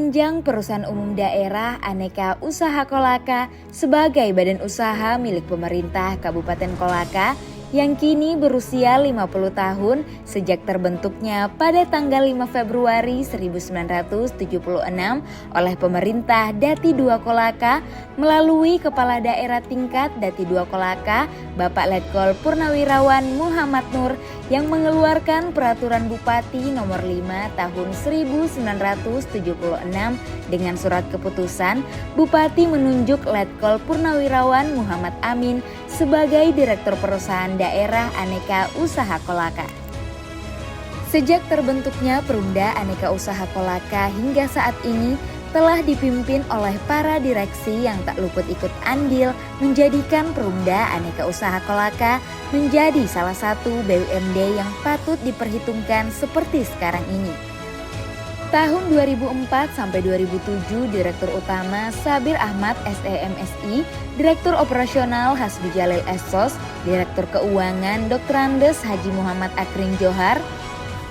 meninjang perusahaan umum daerah Aneka Usaha Kolaka sebagai badan usaha milik pemerintah Kabupaten Kolaka yang kini berusia 50 tahun sejak terbentuknya pada tanggal 5 Februari 1976 oleh pemerintah Dati II Kolaka melalui Kepala Daerah tingkat Dati II Kolaka, Bapak Letkol Purnawirawan Muhammad Nur yang mengeluarkan Peraturan Bupati Nomor 5 Tahun 1976 dengan surat keputusan Bupati menunjuk Letkol Purnawirawan Muhammad Amin sebagai Direktur Perusahaan Daerah Aneka Usaha Kolaka. Sejak terbentuknya Perumda Aneka Usaha Kolaka hingga saat ini telah dipimpin oleh para direksi yang tak luput ikut andil menjadikan Perumda Aneka Usaha Kolaka menjadi salah satu BUMD yang patut diperhitungkan seperti sekarang ini. Tahun 2004 sampai 2007 Direktur Utama Sabir Ahmad SEMSI, Direktur Operasional Hasbi Jalil Esos, Direktur Keuangan Dr. Andes Haji Muhammad Akring Johar.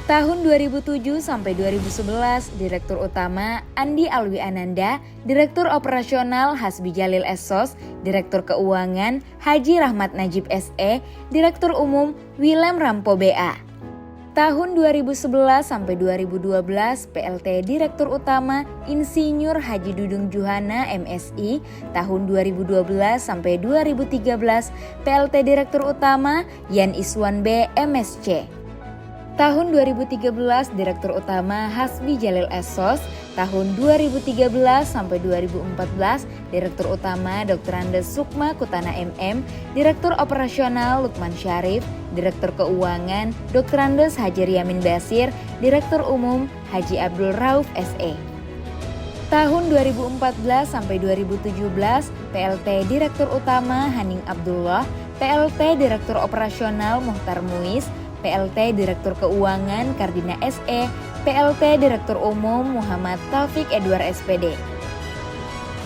Tahun 2007 sampai 2011 Direktur Utama Andi Alwi Ananda, Direktur Operasional Hasbi Jalil Esos, Direktur Keuangan Haji Rahmat Najib SE, Direktur Umum Willem Rampo BA. Tahun 2011 sampai 2012 PLT Direktur Utama Insinyur Haji Dudung Juhana MSI. Tahun 2012 sampai 2013 PLT Direktur Utama Yan Iswan B MSC. Tahun 2013 Direktur Utama Hasbi Jalil Esos. Tahun 2013 sampai 2014 Direktur Utama Dr. Andes Sukma Kutana MM, Direktur Operasional Lukman Syarif, Direktur Keuangan Dr. Andes Haji Yamin Basir, Direktur Umum Haji Abdul Rauf SE. Tahun 2014 sampai 2017 PLT Direktur Utama Haning Abdullah, PLT Direktur Operasional Muhtar Muiz, PLT Direktur Keuangan Kardina SE, PLT Direktur Umum Muhammad Taufik Edward SPD.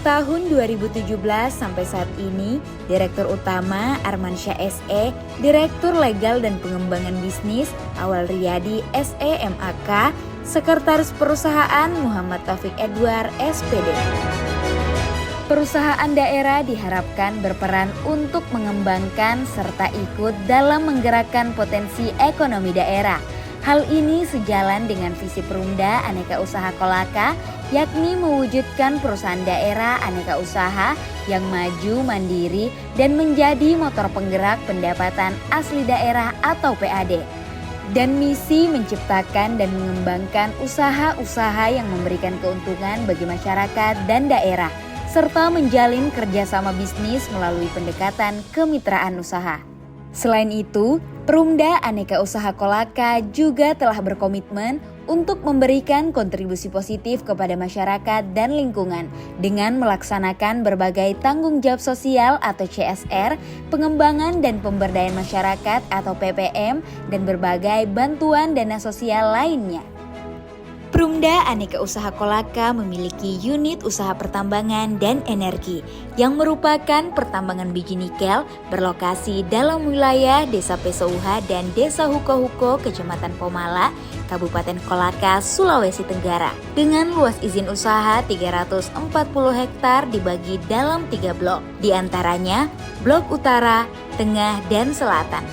Tahun 2017 sampai saat ini Direktur Utama Arman Syah SE, Direktur Legal dan Pengembangan Bisnis Awal Riyadi SE MAK, Sekretaris Perusahaan Muhammad Taufik Edward SPD. Perusahaan daerah diharapkan berperan untuk mengembangkan serta ikut dalam menggerakkan potensi ekonomi daerah. Hal ini sejalan dengan visi Perumda Aneka Usaha Kolaka, yakni mewujudkan perusahaan daerah aneka usaha yang maju mandiri dan menjadi motor penggerak pendapatan asli daerah atau PAD. Dan misi menciptakan dan mengembangkan usaha-usaha yang memberikan keuntungan bagi masyarakat dan daerah, serta menjalin kerjasama bisnis melalui pendekatan kemitraan usaha. Selain itu, Perumda Aneka Usaha Kolaka juga telah berkomitmen untuk memberikan kontribusi positif kepada masyarakat dan lingkungan dengan melaksanakan berbagai tanggung jawab sosial atau CSR, pengembangan dan pemberdayaan masyarakat atau PPM, dan berbagai bantuan dana sosial lainnya. Perumda Aneka Usaha Kolaka memiliki unit usaha pertambangan dan energi yang merupakan pertambangan biji nikel berlokasi dalam wilayah Desa Pesouha dan Desa Huko-Huko, Kecamatan Pomala, Kabupaten Kolaka, Sulawesi Tenggara. Dengan luas izin usaha 340 hektar dibagi dalam 3 blok, diantaranya Blok Utara, Tengah, dan Selatan.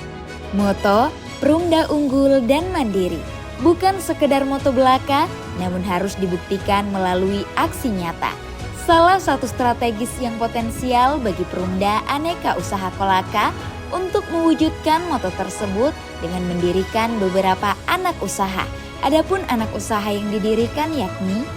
Moto Perumda unggul dan mandiri. Bukan sekedar moto belaka, namun harus dibuktikan melalui aksi nyata. Salah satu strategis yang potensial bagi Perumda Aneka Usaha Kolaka untuk mewujudkan moto tersebut dengan mendirikan beberapa anak usaha. Adapun anak usaha yang didirikan yakni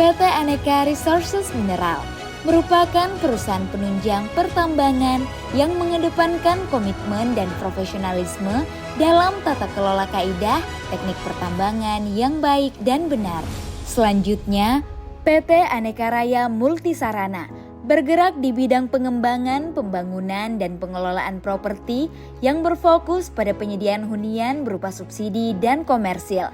PT Aneka Resources Mineral, merupakan perusahaan penunjang pertambangan yang mengedepankan komitmen dan profesionalisme dalam tata kelola kaidah teknik pertambangan yang baik dan benar. Selanjutnya, PT Aneka Raya Multisarana bergerak di bidang pengembangan, pembangunan, dan pengelolaan properti yang berfokus pada penyediaan hunian berupa subsidi dan komersil.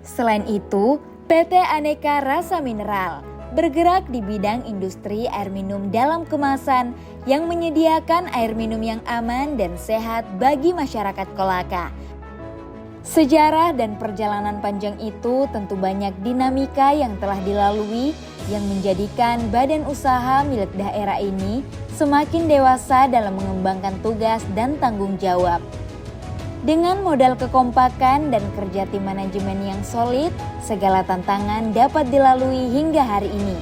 Selain itu, PT Aneka Rasa Mineral bergerak di bidang industri air minum dalam kemasan yang menyediakan air minum yang aman dan sehat bagi masyarakat Kolaka. Sejarah dan perjalanan panjang itu tentu banyak dinamika yang telah dilalui yang menjadikan badan usaha milik daerah ini semakin dewasa dalam mengembangkan tugas dan tanggung jawab. Dengan modal kekompakan dan kerja tim manajemen yang solid, segala tantangan dapat dilalui hingga hari ini.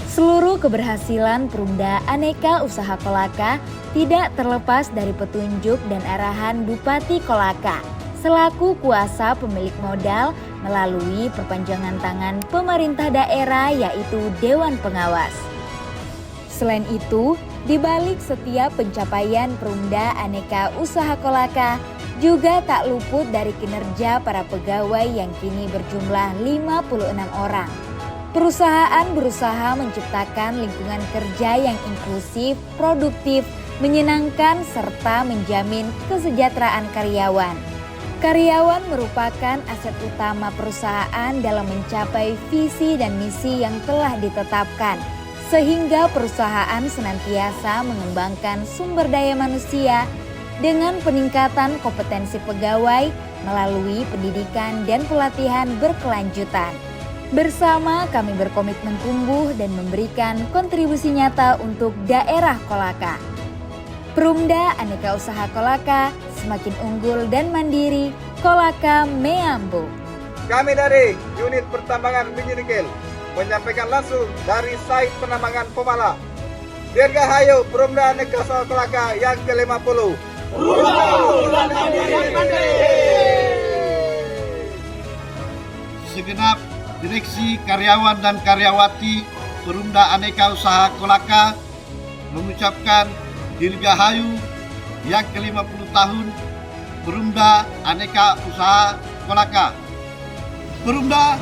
Seluruh keberhasilan Perumda Aneka Usaha Kolaka tidak terlepas dari petunjuk dan arahan Bupati Kolaka selaku kuasa pemilik modal melalui perpanjangan tangan pemerintah daerah yaitu Dewan Pengawas. Selain itu, di balik setiap pencapaian Perumda Aneka Usaha Kolaka juga tak luput dari kinerja para pegawai yang kini berjumlah 56 orang. Perusahaan berusaha menciptakan lingkungan kerja yang inklusif, produktif, menyenangkan, serta menjamin kesejahteraan karyawan. Karyawan merupakan aset utama perusahaan dalam mencapai visi dan misi yang telah ditetapkan, sehingga perusahaan senantiasa mengembangkan sumber daya manusia dengan peningkatan kompetensi pegawai melalui pendidikan dan pelatihan berkelanjutan. Bersama kami berkomitmen tumbuh dan memberikan kontribusi nyata untuk daerah Kolaka. Perumda Aneka Usaha Kolaka semakin unggul dan mandiri, Kolaka Meambo. Kami dari Unit Pertambangan Minyak Nikel menyampaikan langsung dari site penambangan Pomala. Dirgahayu Perumda Aneka Usaha Kolaka yang ke-50. Segenap direksi, karyawan dan karyawati Perumda Aneka Usaha Kolaka mengucapkan Dirgahayu yang ke-50 tahun Perumda Aneka Usaha Kolaka. Perumda